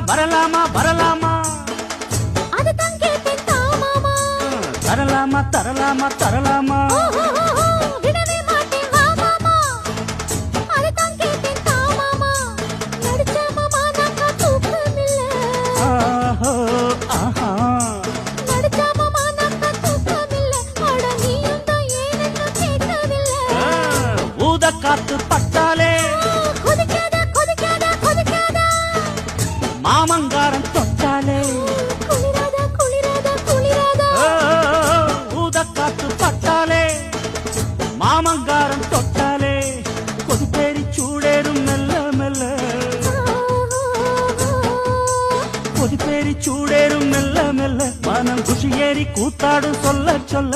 வரலாமா வரலாமா அதுதான் கேட்டேன் மாமா. தரலாமா தரலாமா தரலாமா விடவே மாட்டேன் வா மாமா. அதுதான் கேட்டேன் மாமா. நடிச்ச மாமா நாங்க தூக்கமில்ல. நடிச்ச மாமா நாங்க தூக்கமில்ல. அட நீயும் தான் ஏன்னு கேட்கவில்லை. ஊத காத்து பட்டாலே கொதிக்காத கொதிக்காத கொதிக்காத மாமங்காரன் தொட்டாலே குளிராத குளிராத குளிராத ஊத காத்து பட்டாலே மாமங்காரன் தொட்டாலே கொதிப்பேரி சூடேறும் மெல்ல மெல்ல கொதிப்பேரி சூடேறும் மெல்ல மெல்ல மனம் குஷியேறி கூத்தாடும் சொல்ல சொல்ல